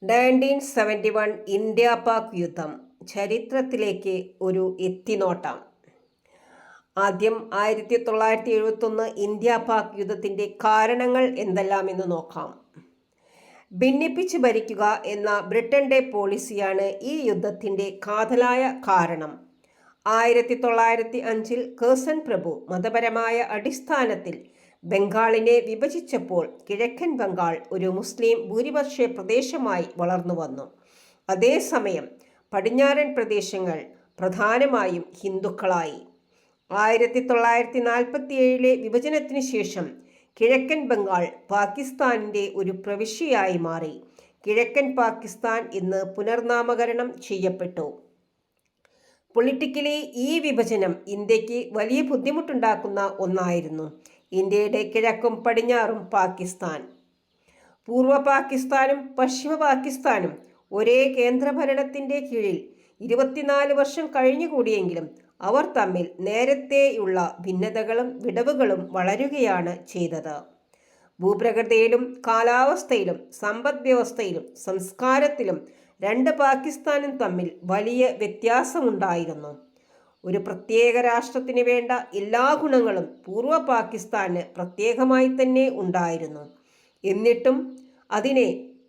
1971 India Pak യുദ്ധം ചരിത്രത്തിലേക്ക് ഒരു എത്തിനോട്ടം. ആദ്യം 1971 ഇന്ത്യ പാക് യുദ്ധത്തിൻ്റെ കാരണങ്ങൾ എന്തെല്ലാമെന്ന് നോക്കാം. ഭിന്നിപ്പിച്ച് ഭരിക്കുക എന്ന ബ്രിട്ടന്റെ പോളിസിയാണ് ഈ യുദ്ധത്തിൻ്റെ കാതലായ കാരണം. 1905 കേഴ്സൺ പ്രഭു മതപരമായ അടിസ്ഥാനത്തിൽ ബംഗാളിനെ വിഭജിച്ചപ്പോൾ കിഴക്കൻ ബംഗാൾ ഒരു മുസ്ലിം ഭൂരിപക്ഷ പ്രദേശമായി വളർന്നു വന്നു. അതേസമയം പടിഞ്ഞാറൻ പ്രദേശങ്ങൾ പ്രധാനമായും ഹിന്ദുക്കളായി. 1947 വിഭജനത്തിന് ശേഷം കിഴക്കൻ ബംഗാൾ പാകിസ്ഥാനിൻ്റെ ഒരു പ്രവിശ്യയായി മാറി. കിഴക്കൻ പാകിസ്ഥാൻ ഇന്ന് പുനർനാമകരണം ചെയ്യപ്പെട്ടു. പൊളിറ്റിക്കലി ഈ വിഭജനം ഇന്ത്യക്ക് വലിയ ബുദ്ധിമുട്ടുണ്ടാക്കുന്ന ഒന്നായിരുന്നു. ഇന്ത്യയുടെ കിഴക്കും പടിഞ്ഞാറും പാകിസ്ഥാൻ, പൂർവ്വ പാകിസ്ഥാനും പശ്ചിമ പാകിസ്ഥാനും ഒരേ കേന്ദ്രഭരണത്തിൻ്റെ കീഴിൽ 24 വർഷം കഴിഞ്ഞുകൂടിയെങ്കിലും അവർ തമ്മിൽ നേരത്തെയുള്ള ഭിന്നതകളും വിടവുകളും വളരുകയാണ് ചെയ്തത്. ഭൂപ്രകൃതിയിലും കാലാവസ്ഥയിലും സമ്പദ് വ്യവസ്ഥയിലും സംസ്കാരത്തിലും രണ്ട് പാകിസ്ഥാനും തമ്മിൽ വലിയ വ്യത്യാസമുണ്ടായിരുന്നു. ഒരു പ്രത്യേക രാഷ്ട്രത്തിന് വേണ്ട എല്ലാ ഗുണങ്ങളും പൂർവ്വ പാകിസ്ഥാന് പ്രത്യേകമായി തന്നെ ഉണ്ടായിരുന്നു. എന്നിട്ടും അതിനെ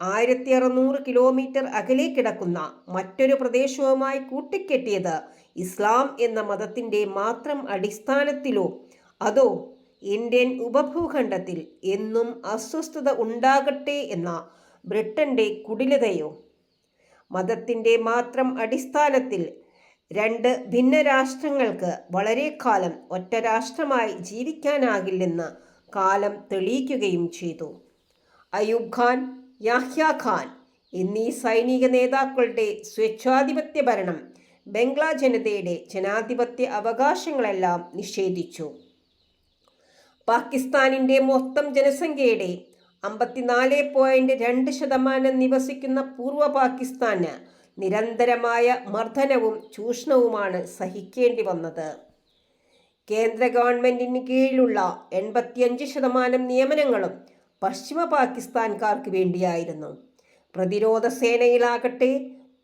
1600 കിലോമീറ്റർ അകലെ കിടക്കുന്ന മറ്റൊരു പ്രദേശവുമായി കൂട്ടിക്കെട്ടിയത് ഇസ്ലാം എന്ന മതത്തിൻ്റെ മാത്രം അടിസ്ഥാനത്തിലോ അതോ ഇന്ത്യൻ ഉപഭൂഖണ്ഡത്തിൽ എന്നും അസ്വസ്ഥത ഉണ്ടാകട്ടെ എന്ന ബ്രിട്ടന്റെ കുടിലതയോ? മതത്തിൻ്റെ മാത്രം അടിസ്ഥാനത്തിൽ രണ്ട് ഭിന്ന രാഷ്ട്രങ്ങൾക്ക് വളരെ കാലം ഒറ്റ രാഷ്ട്രമായി ജീവിക്കാനാകില്ലെന്ന് കാലം തെളിയിക്കുകയും ചെയ്തു. അയൂബ് ഖാൻ, യാഹ്യ ഖാൻ എന്നീ സൈനിക നേതാക്കളുടെ സ്വേച്ഛാധിപത്യ ഭരണം ബംഗ്ലാ ജനതയുടെ ജനാധിപത്യ അവകാശങ്ങളെല്ലാം നിഷേധിച്ചു. പാകിസ്ഥാനിൻ്റെ മൊത്തം ജനസംഖ്യയുടെ 54.2% നിവസിക്കുന്ന പൂർവ്വ പാകിസ്ഥാന് നിരന്തരമായ മർദ്ദനവും ചൂഷണവുമാണ് സഹിക്കേണ്ടി വന്നത്. കേന്ദ്ര ഗവൺമെന്റിന് കീഴിലുള്ള 85% നിയമനങ്ങളും പശ്ചിമ പാകിസ്ഥാൻകാർക്ക് വേണ്ടിയായിരുന്നു. പ്രതിരോധ സേനയിലാകട്ടെ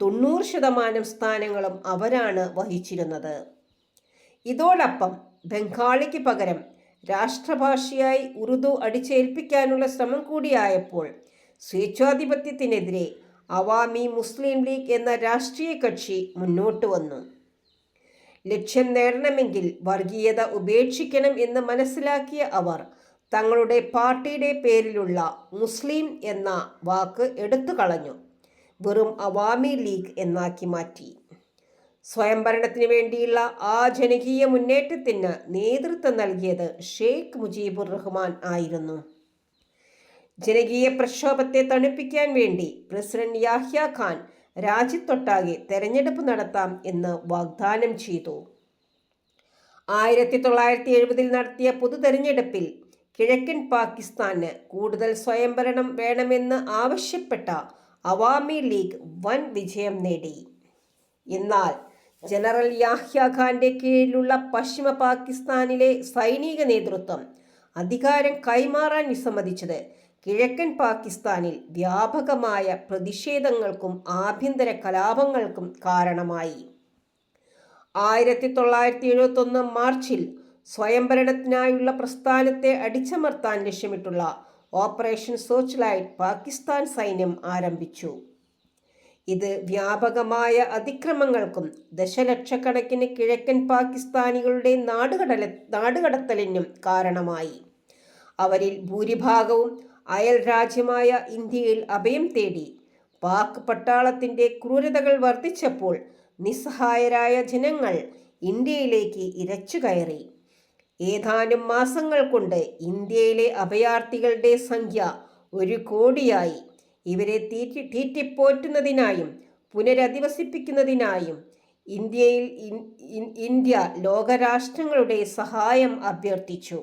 90% സ്ഥാനങ്ങളും അവരാണ് വഹിച്ചിരുന്നത്. ഇതോടൊപ്പം ബംഗാളിക്ക് പകരം രാഷ്ട്രഭാഷയായി ഉറുദു അടിച്ചേൽപ്പിക്കാനുള്ള ശ്രമം കൂടിയായപ്പോൾ സ്വേച്ഛാധിപത്യത്തിനെതിരെ അവാമി മുസ്ലിം ലീഗ് എന്ന രാഷ്ട്രീയ കക്ഷി മുന്നോട്ട് വന്നു. ലക്ഷ്യം നേടണമെങ്കിൽ വർഗീയത ഉപേക്ഷിക്കണം എന്ന് മനസ്സിലാക്കിയ അവർ തങ്ങളുടെ പാർട്ടിയുടെ പേരിലുള്ള മുസ്ലിം എന്ന വാക്ക് എടുത്തു കളഞ്ഞു. വെറും അവാമി ലീഗ് എന്നാക്കി മാറ്റി. സ്വയംഭരണത്തിന് വേണ്ടിയുള്ള ആ ജനകീയ മുന്നേറ്റത്തിന് നേതൃത്വം നൽകിയത് ഷെയ്ഖ് മുജീബുർ റഹ്മാൻ ആയിരുന്നു. ജനകീയ പ്രക്ഷോഭത്തെ തണുപ്പിക്കാൻ വേണ്ടി പ്രസിഡന്റ് യാഹ്യ ഖാൻ രാജ്യത്തൊട്ടാകെ തെരഞ്ഞെടുപ്പ് നടത്താം എന്ന് വാഗ്ദാനം ചെയ്തു. 1970 നടത്തിയ പൊതു തെരഞ്ഞെടുപ്പിൽ കിഴക്കൻ പാകിസ്ഥാന് കൂടുതൽ സ്വയംഭരണം വേണമെന്ന് ആവശ്യപ്പെട്ട അവാമി ലീഗ് വൻ വിജയം നേടി. എന്നാൽ ജനറൽ യാഹ്യ ഖാന്റെ കീഴിലുള്ള പശ്ചിമ പാകിസ്ഥാനിലെ സൈനിക നേതൃത്വം അധികാരം കൈമാറാൻ വിസമ്മതിച്ചത് കിഴക്കൻ പാകിസ്ഥാനിൽ വ്യാപകമായ പ്രതിഷേധങ്ങൾക്കും ആഭ്യന്തര കലാപങ്ങൾക്കും കാരണമായി. 1971 മാർച്ചിൽ സ്വയംഭരണത്തിനായുള്ള പ്രസ്ഥാനത്തെ അടിച്ചമർത്താൻ ലക്ഷ്യമിട്ടുള്ള ഓപ്പറേഷൻ സോച്ച് ലൈറ്റ് പാകിസ്ഥാൻ സൈന്യം ആരംഭിച്ചു. ഇത് വ്യാപകമായ അതിക്രമങ്ങൾക്കും ദശലക്ഷക്കണക്കിന് കിഴക്കൻ പാകിസ്ഥാനികളുടെ നാടുകടത്തലിനും കാരണമായി. അവരിൽ ഭൂരിഭാഗവും അയൽ രാജ്യമായ ഇന്ത്യയിൽ അഭയം തേടി. പാക് പട്ടാളത്തിൻ്റെ ക്രൂരതകൾ വർദ്ധിച്ചപ്പോൾ നിസ്സഹായരായ ജനങ്ങൾ ഇന്ത്യയിലേക്ക് ഇരച്ചുകയറി. ഏതാനും മാസങ്ങൾ കൊണ്ട് ഇന്ത്യയിലെ അഭയാർത്ഥികളുടെ സംഖ്യ 1 കോടിയായി. ഇവരെ തീറ്റിപ്പോറ്റുന്നതിനായും പുനരധിവസിപ്പിക്കുന്നതിനായും ഇന്ത്യ ലോകരാഷ്ട്രങ്ങളുടെ സഹായം അഭ്യർത്ഥിച്ചു.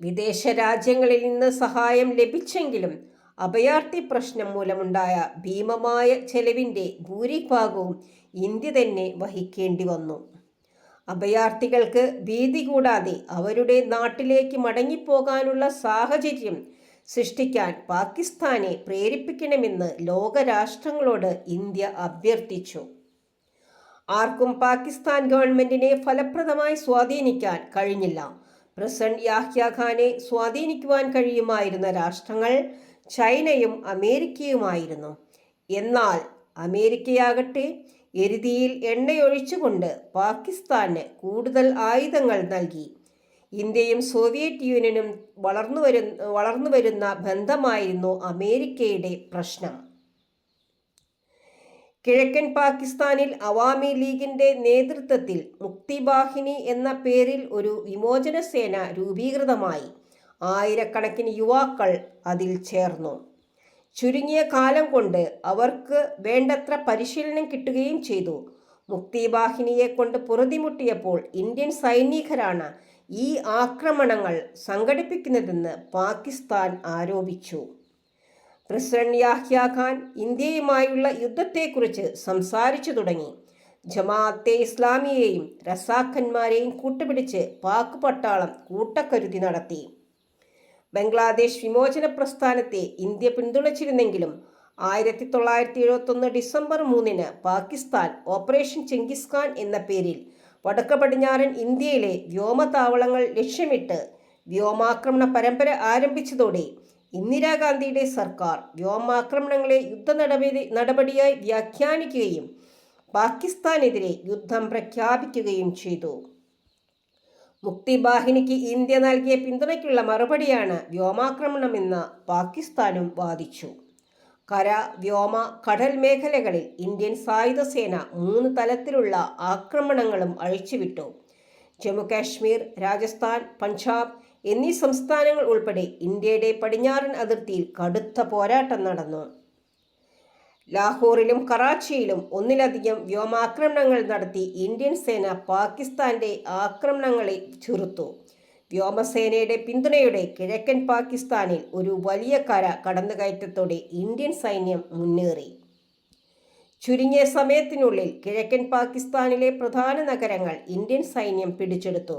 വിദേശ രാജ്യങ്ങളിൽ നിന്ന് സഹായം ലഭിച്ചെങ്കിലും അഭയാർത്ഥി പ്രശ്നം മൂലമുണ്ടായ ഭീമമായ ചെലവിൻ്റെ ഭൂരിഭാഗവും ഇന്ത്യ തന്നെ വഹിക്കേണ്ടി വന്നു. അഭയാർത്ഥികൾക്ക് ഭീതി കൂടാതെ അവരുടെ നാട്ടിലേക്ക് മടങ്ങിപ്പോകാനുള്ള സാഹചര്യം സൃഷ്ടിക്കാൻ പാകിസ്ഥാനെ പ്രേരിപ്പിക്കണമെന്ന് ലോകരാഷ്ട്രങ്ങളോട് ഇന്ത്യ അഭ്യർത്ഥിച്ചു. ആർക്കും പാകിസ്ഥാൻ ഗവൺമെന്റിനെ ഫലപ്രദമായി സ്വാധീനിക്കാൻ കഴിഞ്ഞില്ല. പ്രസിഡന്റ് യാഹ്യ ഖാനെ സ്വാധീനിക്കുവാൻ കഴിയുമായിരുന്ന രാഷ്ട്രങ്ങൾ ചൈനയും അമേരിക്കയുമായിരുന്നു. എന്നാൽ അമേരിക്കയാകട്ടെ എരുതിയിൽ എണ്ണയൊഴിച്ചുകൊണ്ട് പാകിസ്ഥാന് കൂടുതൽ ആയുധങ്ങൾ നൽകി. ഇന്ത്യയും സോവിയറ്റ് യൂണിയനും വളർന്നുവരുന്ന ബന്ധമായിരുന്നു അമേരിക്കയുടെ പ്രശ്നം. കിഴക്കൻ പാകിസ്ഥാനിൽ അവാമി ലീഗിന്റെ നേതൃത്വത്തിൽ മുക്തി ബാഹിനി എന്ന പേരിൽ ഒരു വിമോചന സേന രൂപീകൃതമായി. ആയിരക്കണക്കിന് യുവാക്കൾ അതിൽ ചേർന്നു. ചുരുങ്ങിയ കാലം കൊണ്ട് അവർക്ക് വേണ്ടത്ര പരിശീലനം കിട്ടുകയും ചെയ്തു. മുക്തി ബാഹിനിയെ കൊണ്ട് പൊറുതിമുട്ടിയപ്പോൾ ഇന്ത്യൻ സൈനികരാണ് ഈ ആക്രമണങ്ങൾ സംഘടിപ്പിക്കുന്നതെന്ന് പാകിസ്ഥാൻ ആരോപിച്ചു. പ്രസിഡന്റ് യാഹ്യ ഖാൻ ഇന്ത്യയുമായുള്ള യുദ്ധത്തെക്കുറിച്ച് സംസാരിച്ചു തുടങ്ങി. ജമാഅത്തെ ഇസ്ലാമിയെയും റസാഖന്മാരെയും കൂട്ടുപിടിച്ച് പാക് പട്ടാളം കൂട്ടക്കരുതി നടത്തി. ബംഗ്ലാദേശ് വിമോചന പ്രസ്ഥാനത്തെ ഇന്ത്യ പിന്തുണച്ചിരുന്നെങ്കിലും 1971 December 3 Pakistan operation Genghis Khan എന്ന പേരിൽ വടക്ക് പടിഞ്ഞാറൻ ഇന്ത്യയിലെ വ്യോമതാവളങ്ങൾ ലക്ഷ്യമിട്ട് വ്യോമാക്രമണ പരമ്പര ആരംഭിച്ചതോടെ ഇന്ദിരാഗാന്ധിയുടെ സർക്കാർ വ്യോമാക്രമണങ്ങളെ നടപടിയായി വ്യാഖ്യാനിക്കുകയും പാകിസ്ഥാനെതിരെ യുദ്ധം പ്രഖ്യാപിക്കുകയും ചെയ്തു. മുക്തി ബാഹിനിക്ക് ഇന്ത്യ നൽകിയ പിന്തുണയ്ക്കുള്ള മറുപടിയാണ് വ്യോമാക്രമണമെന്ന് പാകിസ്ഥാനും വാദിച്ചു. കര, വ്യോമ, കടൽ മേഖലകളിൽ ഇന്ത്യൻ സായുധ സേന 3 തലത്തിലുള്ള ആക്രമണങ്ങളും അഴിച്ചുവിട്ടു. ജമ്മു കാശ്മീർ, രാജസ്ഥാൻ, പഞ്ചാബ് എന്നീ സംസ്ഥാനങ്ങൾ ഉൾപ്പെടെ ഇന്ത്യയുടെ പടിഞ്ഞാറൻ അതിർത്തിയിൽ കടുത്ത പോരാട്ടം നടന്നു. ലാഹോറിലും കറാച്ചിയിലും ഒന്നിലധികം വ്യോമാക്രമണങ്ങൾ നടത്തി ഇന്ത്യൻ സേന പാകിസ്ഥാന്റെ ആക്രമണങ്ങളെ ചെറുത്തു. വ്യോമസേനയുടെ പിന്തുണയോടെ കിഴക്കൻ പാകിസ്ഥാനിൽ ഒരു വലിയ കര കടന്നുകയറ്റത്തോടെ ഇന്ത്യൻ സൈന്യം മുന്നേറി. ചുരുങ്ങിയ സമയത്തിനുള്ളിൽ കിഴക്കൻ പാകിസ്ഥാനിലെ പ്രധാന നഗരങ്ങൾ ഇന്ത്യൻ സൈന്യം പിടിച്ചെടുത്തു.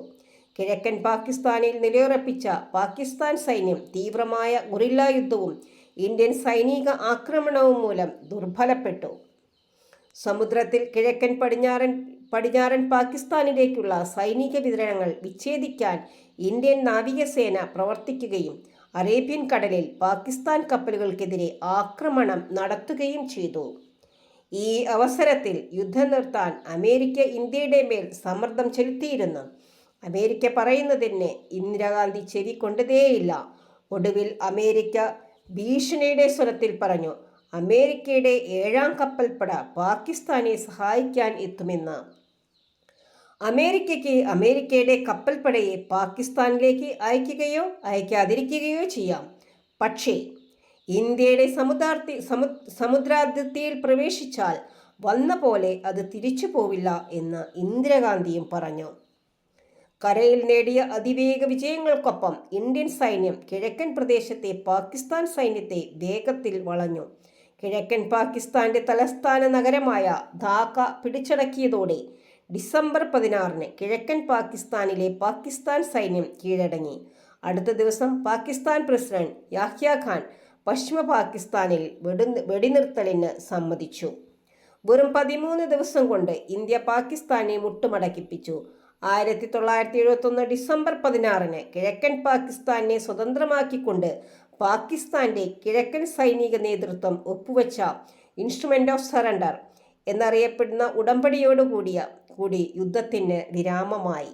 കിഴക്കൻ പാകിസ്ഥാനിൽ നിലയുറപ്പിച്ച പാകിസ്ഥാൻ സൈന്യം തീവ്രമായ ഗുറില്ല യുദ്ധവും ഇന്ത്യൻ സൈനിക ആക്രമണവും മൂലം ദുർബലപ്പെട്ടു. സമുദ്രത്തിൽ കിഴക്കൻ പടിഞ്ഞാറൻ പാകിസ്ഥാനിലേക്കുള്ള സൈനിക വിതരണങ്ങൾ വിച്ഛേദിക്കാൻ ഇന്ത്യൻ നാവികസേന പ്രവർത്തിക്കുകയും അറേബ്യൻ കടലിൽ പാകിസ്ഥാൻ കപ്പലുകൾക്കെതിരെ ആക്രമണം നടത്തുകയും ചെയ്തു. ഈ അവസരത്തിൽ യുദ്ധം നിർത്താൻ അമേരിക്ക ഇന്ത്യയുടെ മേൽ സമ്മർദ്ദം ചെലുത്തിയിരുന്നു. അമേരിക്ക പറയുന്നതിന് ഇന്ദിരാഗാന്ധി ചെവി കൊണ്ടതേയില്ല. ഒടുവിൽ അമേരിക്ക ഭീഷണിയുടെ സ്വരത്തിൽ പറഞ്ഞു, അമേരിക്കയുടെ 7ാം കപ്പൽപ്പട പാകിസ്ഥാനെ സഹായിക്കാൻ എത്തുമെന്ന്. അമേരിക്കയ്ക്ക് അമേരിക്കയുടെ കപ്പൽപ്പടയെ പാകിസ്ഥാനിലേക്ക് അയക്കുകയോ അയക്കാതിരിക്കുകയോ ചെയ്യാം. പക്ഷേ ഇന്ത്യയുടെ സമുദ്രാതിർത്തിയിൽ പ്രവേശിച്ചാൽ വന്ന പോലെ അത് തിരിച്ചു പോവില്ല എന്ന് ഇന്ദിരാഗാന്ധിയും പറഞ്ഞു. കരയിൽ നേടിയ അതിവേഗ വിജയങ്ങൾക്കൊപ്പം ഇന്ത്യൻ സൈന്യം കിഴക്കൻ പ്രദേശത്തെ പാകിസ്ഥാൻ സൈന്യത്തെ വേഗത്തിൽ വളഞ്ഞു. കിഴക്കൻ പാകിസ്ഥാന്റെ തലസ്ഥാന നഗരമായ ധാക്ക പിടിച്ചടക്കിയതോടെ ഡിസംബർ 16 കിഴക്കൻ പാകിസ്ഥാനിലെ പാകിസ്ഥാൻ സൈന്യം കീഴടങ്ങി. അടുത്ത ദിവസം പാകിസ്ഥാൻ പ്രസിഡന്റ് യാഹ്യ ഖാൻ പശ്ചിമ പാകിസ്ഥാനിൽ വെടിനിർത്തലിന് സമ്മതിച്ചു. വെറും 13 ദിവസം കൊണ്ട് ഇന്ത്യ പാകിസ്ഥാനെ മുട്ടുമടക്കിപ്പിച്ചു. 1971 ഡിസംബർ 16 കിഴക്കൻ പാകിസ്ഥാനെ സ്വതന്ത്രമാക്കിക്കൊണ്ട് പാകിസ്ഥാന്റെ കിഴക്കൻ സൈനിക നേതൃത്വം ഒപ്പുവെച്ച ഇൻസ്ട്രുമെന്റ് ഓഫ് സറണ്ടർ എന്നറിയപ്പെടുന്ന ഉടമ്പടിയോടുകൂടി യുദ്ധത്തിന് വിരാമമായി.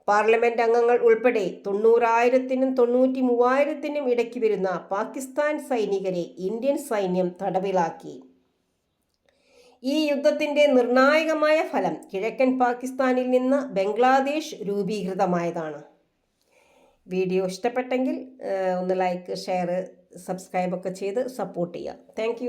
പാർലമെന്റ് അംഗങ്ങൾ ഉൾപ്പെടെ 90,000-നും 93,000-നും ഇടയ്ക്ക് വരുന്ന പാകിസ്ഥാൻ സൈനികരെ ഇന്ത്യൻ സൈന്യം തടവിലാക്കി. ഈ യുദ്ധത്തിന്റെ നിർണായകമായ ഫലം കിഴക്കൻ പാകിസ്ഥാനിൽ നിന്ന് ബംഗ്ലാദേശ് രൂപീകൃതമായതാണ്. വീഡിയോ ഇഷ്ടപ്പെട്ടെങ്കിൽ ഒന്ന് ലൈക്ക്, ഷെയർ, സബ്സ്ക്രൈബൊക്കെ ചെയ്ത് സപ്പോർട്ട് ചെയ്യുക. താങ്ക്